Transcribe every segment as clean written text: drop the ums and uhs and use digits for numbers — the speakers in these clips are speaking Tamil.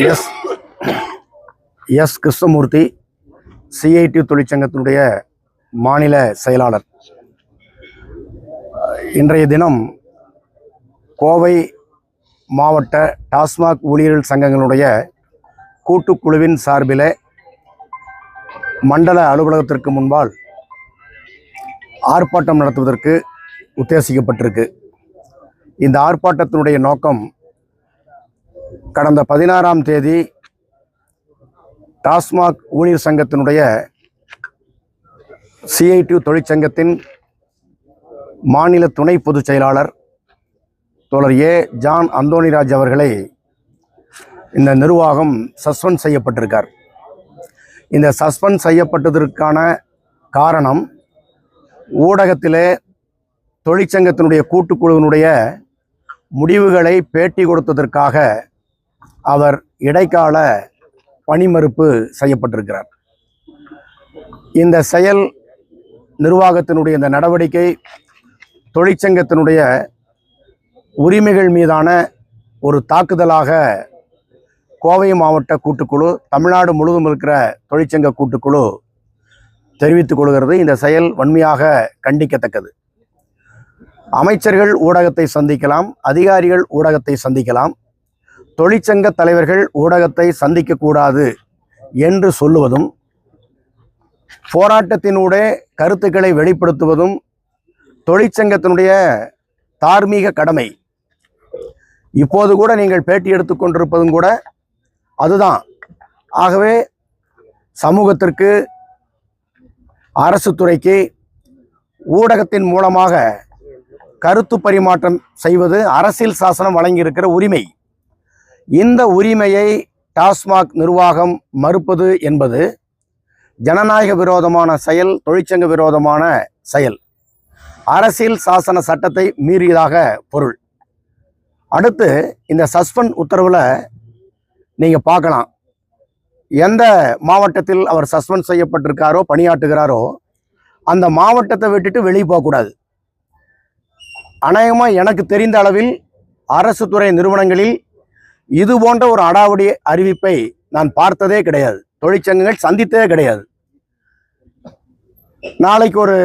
எஸ் எஸ் கிருஷ்ணமூர்த்தி சிஐடி தொழிற்சங்கத்தினுடைய மாநில செயலாளர். இன்றைய தினம் கோவை மாவட்ட டாஸ்மாக் ஊழியர்கள் சங்கங்களுடைய கூட்டுக்குழுவின் சார்பில் மண்டல அலுவலகத்திற்கு முன்பால் ஆர்ப்பாட்டம் நடத்துவதற்கு உத்தேசிக்கப்பட்டிருக்கு. இந்த ஆர்ப்பாட்டத்தினுடைய நோக்கம், கடந்த 16ஆம் தேதி டாஸ்மாக் ஊழியர் சங்கத்தினுடைய சிஐடி தொழிற்சங்கத்தின் மாநில துணை பொதுச் செயலாளர் தோழர் ஜான் அந்தோணிராஜ் அவர்களை இந்த நிர்வாகம் சஸ்பெண்ட் செய்யப்பட்டிருக்கார். இந்த சஸ்பெண்ட் செய்யப்பட்டதற்கான காரணம், ஊடகத்திலே தொழிற்சங்கத்தினுடைய கூட்டுக்குழுவினுடைய முடிவுகளை பேட்டி கொடுத்ததற்காக அவர் இடைக்கால பணிமறுப்பு செய்யப்பட்டிருக்கிறார். இந்த செயல், நிர்வாகத்தினுடைய இந்த நடவடிக்கை தொழிற்சங்கத்தினுடைய உரிமைகள் மீதான ஒரு தாக்குதலாக கோவை மாவட்ட கூட்டுக்குழு, தமிழ்நாடு முழுவதும் இருக்கிற தொழிற்சங்க கூட்டுக்குழு தெரிவித்துக் கொள்கிறது. இந்த செயல் வன்மையாக கண்டிக்கத்தக்கது. அமைச்சர்கள் ஊடகத்தை சந்திக்கலாம், அதிகாரிகள் ஊடகத்தை சந்திக்கலாம், தொழிற்சங்க தலைவர்கள் ஊடகத்தை சந்திக்கக்கூடாது என்று சொல்லுவதும், போராட்டத்தினுடைய கருத்துக்களை வெளிப்படுத்துவதும் தொழிற்சங்கத்தினுடைய தார்மீக கடமை. இப்போது கூட நீங்கள் பேட்டி எடுத்துக்கொண்டிருப்பதும் கூட அதுதான். ஆகவே சமூகத்திற்கு, அரசு துறைக்கு ஊடகத்தின் மூலமாக கருத்து பரிமாற்றம் செய்வது அரசியல் சாசனம் வழங்கியிருக்கிற உரிமை. இந்த உரிமையை டாஸ்மாக் நிர்வாகம் மறுப்பது என்பது ஜனநாயக விரோதமான செயல், தொழிற்சங்க விரோதமான செயல், அரசியல் சாசன சட்டத்தை மீறியதாக பொருள். அடுத்து, இந்த சஸ்பெண்ட் உத்தரவில் நீங்கள் பார்க்கலாம், எந்த மாவட்டத்தில் அவர் சஸ்பெண்ட் செய்யப்பட்டிருக்காரோ, பணியாற்றுகிறாரோ, அந்த மாவட்டத்தை விட்டுட்டு வெளியே போகக்கூடாது. அநேகமாக எனக்கு தெரிந்த அளவில் அரசு துறை நிறுவனங்களில் இது போன்ற ஒரு அடாவடி அறிவிப்பை நான் பார்த்ததே கிடையாது, தொழிற்சங்கங்கள் சந்தித்ததே கிடையாது. நாளைக்கு ஒரு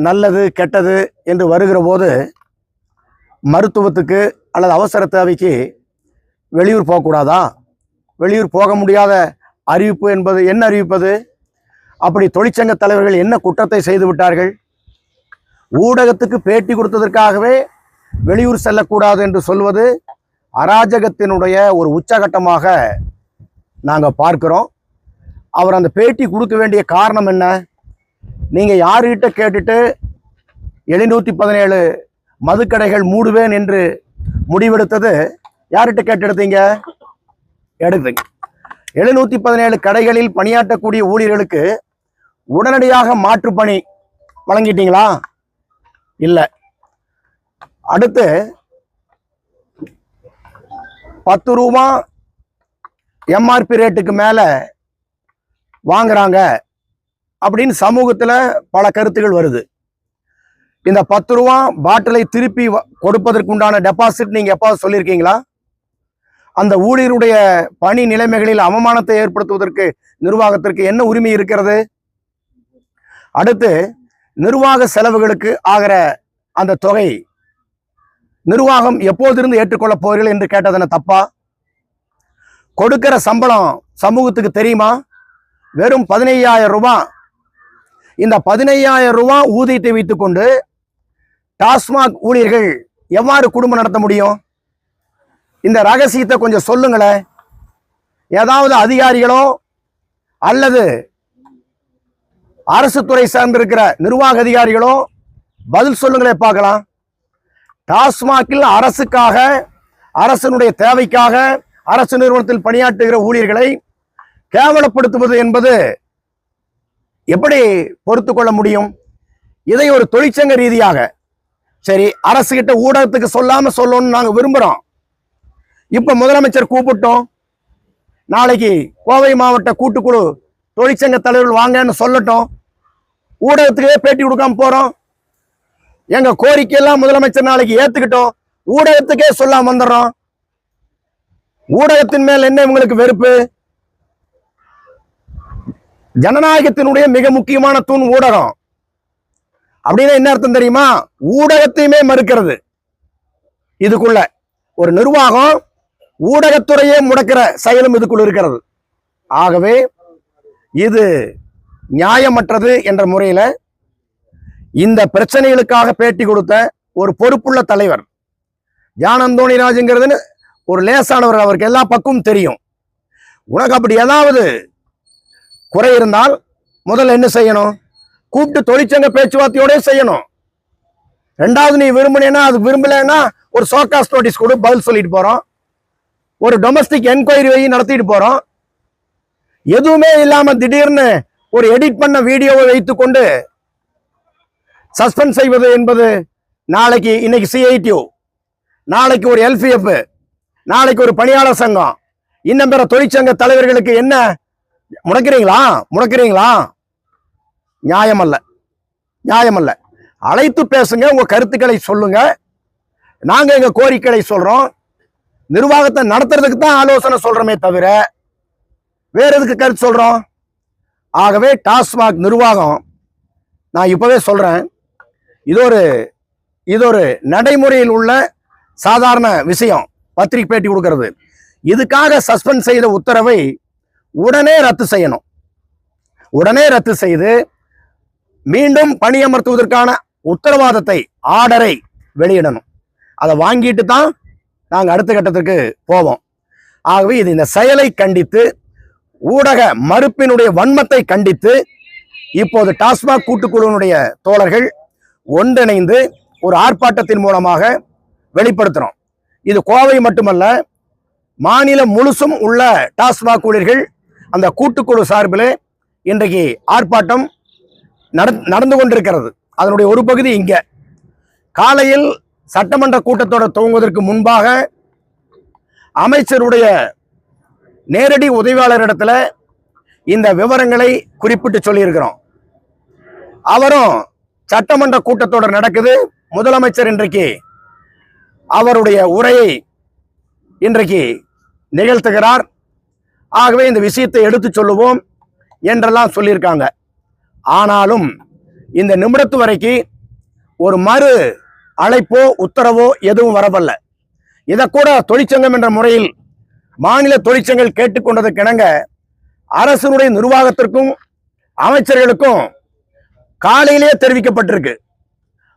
நல்லது கெட்டது என்று வருகிற போது மருத்துவத்துக்கு அல்லது அவசர தேவைக்கு வெளியூர் போகக்கூடாதா? வெளியூர் போக முடியாத அறிவிப்பு என்பது என்ன அறிவிப்பது? அப்படி தொழிற்சங்க தலைவர்கள் என்ன குற்றத்தை செய்து விட்டார்கள்? ஊடகத்துக்கு பேட்டி கொடுத்ததற்காகவே வெளியூர் செல்லக்கூடாது என்று சொல்வது அராஜகத்தினுடைய ஒரு உச்சகட்டமாக நாங்கள் பார்க்கிறோம். அவர் அந்த பேட்டி கொடுக்க வேண்டிய காரணம் என்ன? நீங்கள் யார்கிட்ட கேட்டுட்டு 717 மதுக்கடைகள் மூடுவேன் என்று முடிவெடுத்தது? யார்கிட்ட கேட்டு எடுத்தீங்க? 717 கடைகளில் பணியாற்றக்கூடிய ஊழியர்களுக்கு உடனடியாக மாற்று பணி வழங்கிட்டீங்களா? இல்லை. அடுத்து 10 ரூபா எம்ஆர்பி ரேட்டுக்கு மேலே வாங்குறாங்க அப்படின்னு சமூகத்தில் பல கருத்துக்கள் வருது. இந்த 10 ரூபா பாட்டிலை திருப்பி கொடுப்பதற்குண்டான டெபாசிட் நீங்கள் எப்பாவது சொல்லியிருக்கீங்களா? அந்த ஊழியருடைய பணி நிலைமைகளில் அவமானத்தை ஏற்படுத்துவதற்கு நிர்வாகத்திற்கு என்ன உரிமை இருக்கிறது? அடுத்து, நிர்வாக செலவுகளுக்கு ஆகிற அந்த தொகை நிர்வாகம் எப்போதிருந்து ஏற்றுக்கொள்ளப் போகிறீர்கள் என்று கேட்டதன தப்பா? கொடுக்கிற சம்பளம் சமூகத்துக்கு தெரியுமா? வெறும் 15,000 ரூபாய். இந்த 15,000 ரூபாய் ஊதியத்தை வைத்துக்கொண்டு டாஸ்மாக் ஊழியர்கள் எவ்வாறு குடும்பம் நடத்த முடியும்? இந்த ரகசியத்தை கொஞ்சம் சொல்லுங்களேன். ஏதாவது அதிகாரிகளோ அல்லது அரசு துறை சார்ந்திருக்கிற நிர்வாக அதிகாரிகளோ பதில் சொல்லுங்களே பார்க்கலாம். டாஸ்மாகில் அரசுக்காக, அரசனுடைய தேவைக்காக அரசு நிறுவனத்தில் பணியாற்றுகிற ஊழியர்களை கேவலப்படுத்துவது என்பது எப்படி பொறுத்து கொள்ள முடியும்? இதை ஒரு தொழிற்சங்க ரீதியாக, சரி, அரசு கிட்ட ஊடகத்துக்கு சொல்லாம சொல்லணும்னு நாங்கள் விரும்புகிறோம். இப்போ முதலமைச்சர் கூப்பிட்டோம், நாளைக்கு கோவை மாவட்ட கூட்டுக்குழு தொழிற்சங்க தலைவர்கள் வாங்கன்னு சொல்லட்டும், ஊடகத்துக்கே பேட்டி கொடுக்காம போறோம். எங்க கோரிக்கையெல்லாம் முதலமைச்சர் நாளைக்கு ஏத்துக்கிட்டோம், ஊடகத்துக்கே சொல்லாம வந்துடுறோம். ஊடகத்தின் மேல் என்ன உங்களுக்கு வெறுப்பு? ஜனநாயகத்தினுடைய மிக முக்கியமான தூண் ஊடகம். அப்படின்னா என்ன அர்த்தம் தெரியுமா? ஊடகத்தையுமே மறுக்கிறது. இதுக்குள்ள ஒரு நிர்வாகம் ஊடகத்துறையே முடக்கிற செயலும் இதுக்குள்ள இருக்கிறது. ஆகவே இது நியாயமற்றது என்ற முறையில் இந்த பிரச்சனைகளுக்காக பேட்டி கொடுத்த ஒரு பொறுப்புள்ள தலைவர் ஜான் அந்தோணி ராஜுங்கிறதுன்னு ஒரு லேசானவர். அவருக்கு எல்லா பக்கமும் தெரியும். உனக்கு அப்படி ஏதாவது குறை இருந்தால் முதல்ல என்ன செய்யணும்? கூப்பிட்டு தொழிற்சங்க பேச்சுவார்த்தையோட செய்யணும். ரெண்டாவது, நீ விரும்பினேன்னா, அது விரும்பலைன்னா ஒரு ஷோகாஸ் நோட்டீஸ் கொடு, பதில் சொல்லிட்டு போறோம். ஒரு டொமஸ்டிக் என்கொயரி நடத்திட்டு போறோம். எதுவுமே இல்லாம திடீர்னு ஒரு எடிட் பண்ண வீடியோவை வைத்துக் கொண்டு சஸ்பெண்ட் செய்வது என்பது நாளைக்கு இன்னைக்கு சிஐடியு, நாளைக்கு ஒரு எல்பிஎஃப், நாளைக்கு ஒரு பணியாளர் சங்கம், இன்னும் பிற தொழிற்சங்க தலைவர்களுக்கு என்ன முடக்கிறீங்களா? நியாயமல்ல, நியாயமல்ல. அழைத்து பேசுங்க, உங்க கருத்துக்களை சொல்லுங்க. நாங்க எங்க கோரிக்கைகளை சொல்றோம். நிர்வாகத்தை நடத்துறதுக்கு தான் ஆலோசனை சொல்றோமே தவிர வேற எதுக்கு கருத்து சொல்றோம்? ஆகவே டாஸ்மாக் நிர்வாகம், நான் இப்பவே சொல்றேன், இது ஒரு நடைமுறையில் உள்ள சாதாரண விஷயம். பத்திரிகை பேட்டி கொடுக்கிறது. இதுக்காக சஸ்பெண்ட் செய்த உத்தரவை உடனே ரத்து செய்யணும். உடனே ரத்து செய்து மீண்டும் பணியமர்த்துவதற்கான உத்தரவாதத்தை, ஆர்டரை வெளியிடணும். அதை வாங்கிட்டு தான் நாங்கள் அடுத்த கட்டத்திற்கு போவோம். ஆகவே இது இந்த செயலை கண்டித்து, ஊடக மறுப்பினுடைய வன்மத்தை கண்டித்து இப்போது டாஸ்மாக் கூட்டுக்குழுவினுடைய தோழர்கள் ஒன்றிணைந்து ஒரு ஆர்ப்பாட்டத்தின் மூலமாக வெளிப்படுத்துறோம். இது கோவை மட்டுமல்ல, மாநிலம் முழுசும் உள்ள டாஸ்மாக் ஊழியர்கள் அந்த கூட்டுக்குழு சார்பில் இன்றைக்கு ஆர்ப்பாட்டம் நடந்து கொண்டிருக்கிறது. அதனுடைய ஒரு பகுதி இங்க காலையில் சட்டமன்ற கூட்டத்தொடர் துவங்குவதற்கு முன்பாக அமைச்சருடைய நேரடி உதவியாளரிடத்துல இந்த விவரங்களை குறிப்பிட்டு சொல்லியிருக்கிறோம். அவரும் சட்டமன்ற கூட்டத்தொடர் நடக்குது, முதலமைச்சர் இன்றைக்கு அவருடைய உரையை இன்றைக்கு நிகழ்த்துகிறார். ஆகவே இந்த விஷயத்தை எடுத்து சொல்லுவோம் என்றெல்லாம் சொல்லியிருக்காங்க. ஆனாலும் இந்த நிமிடத்து வரைக்கு ஒரு மறு அழைப்போ உத்தரவோ எதுவும் வரவில்லை. இதை கூட தொழிற்சங்கம் என்ற முறையில் மாநில தொழிற்சங்கங்கள் கேட்டுக்கொண்டதற்கு இணங்க அரசுடைய நிர்வாகத்திற்கும் அமைச்சர்களுக்கும் காலையிலே தெரிவிக்கப்பட்டிருக்கு.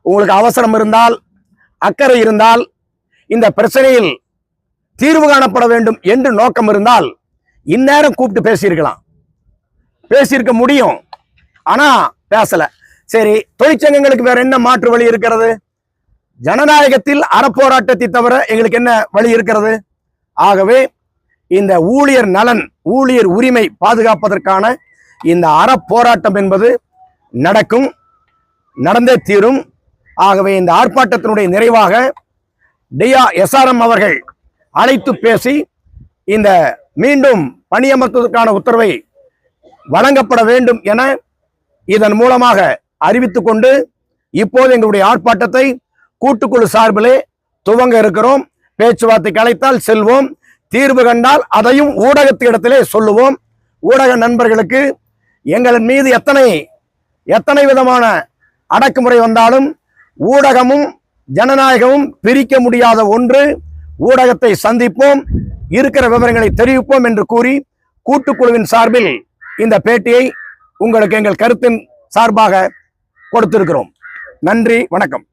உங்களுக்கு அவசரம் இருந்தால், அக்கறை இருந்தால், இந்த பிரச்சனையில் தீர்வு காணப்பட வேண்டும் என்று நோக்கம் இருந்தால் இந்நேரம் கூப்பிட்டு பேசியிருக்க முடியும். ஆனா பேசல. சரி, தொழிற்சங்கங்களுக்கு வேற என்ன மாற்று வழி இருக்கிறது? ஜனநாயகத்தில் அறப்போராட்டத்தை தவிர எங்களுக்கு என்ன வழி இருக்கிறது? ஆகவே இந்த ஊழியர் நலன், ஊழியர் உரிமை பாதுகாப்பதற்கான இந்த அறப்போராட்டம் என்பது நடந்தே தீரும். ஆகவே இந்த ஆர்ப்பாட்டத்தினுடைய நிறைவாக SRM அவர்கள் அழைத்து பேசி இந்த மீண்டும் பணியமர்த்துவதற்கான உத்தரவை வழங்கப்பட வேண்டும் என இதன் மூலமாக அறிவித்துக் கொண்டு இப்போது எங்களுடைய ஆர்ப்பாட்டத்தை கூட்டுக்குழு சார்பிலே துவங்க இருக்கிறோம். பேச்சுவார்த்தைக்கு அழைத்தால் செல்வோம், தீர்வு கண்டால் அதையும் ஊடகத்திடத்திலே சொல்லுவோம். ஊடக நண்பர்களுக்கு எங்களின் மீது எத்தனை விதமான அடக்குமுறை வந்தாலும் ஊடகமும் ஜனநாயகமும் பிரிக்க முடியாத ஒன்று. ஊடகத்தை சந்திப்போம், இருக்கிற விவரங்களை தெரிவிப்போம் என்று கூறி கூட்டுக்குழுவின் சார்பில் இந்த பேட்டியை உங்களுக்கு எங்கள் கருத்தின் சார்பாக கொடுத்திருக்கிறோம். நன்றி, வணக்கம்.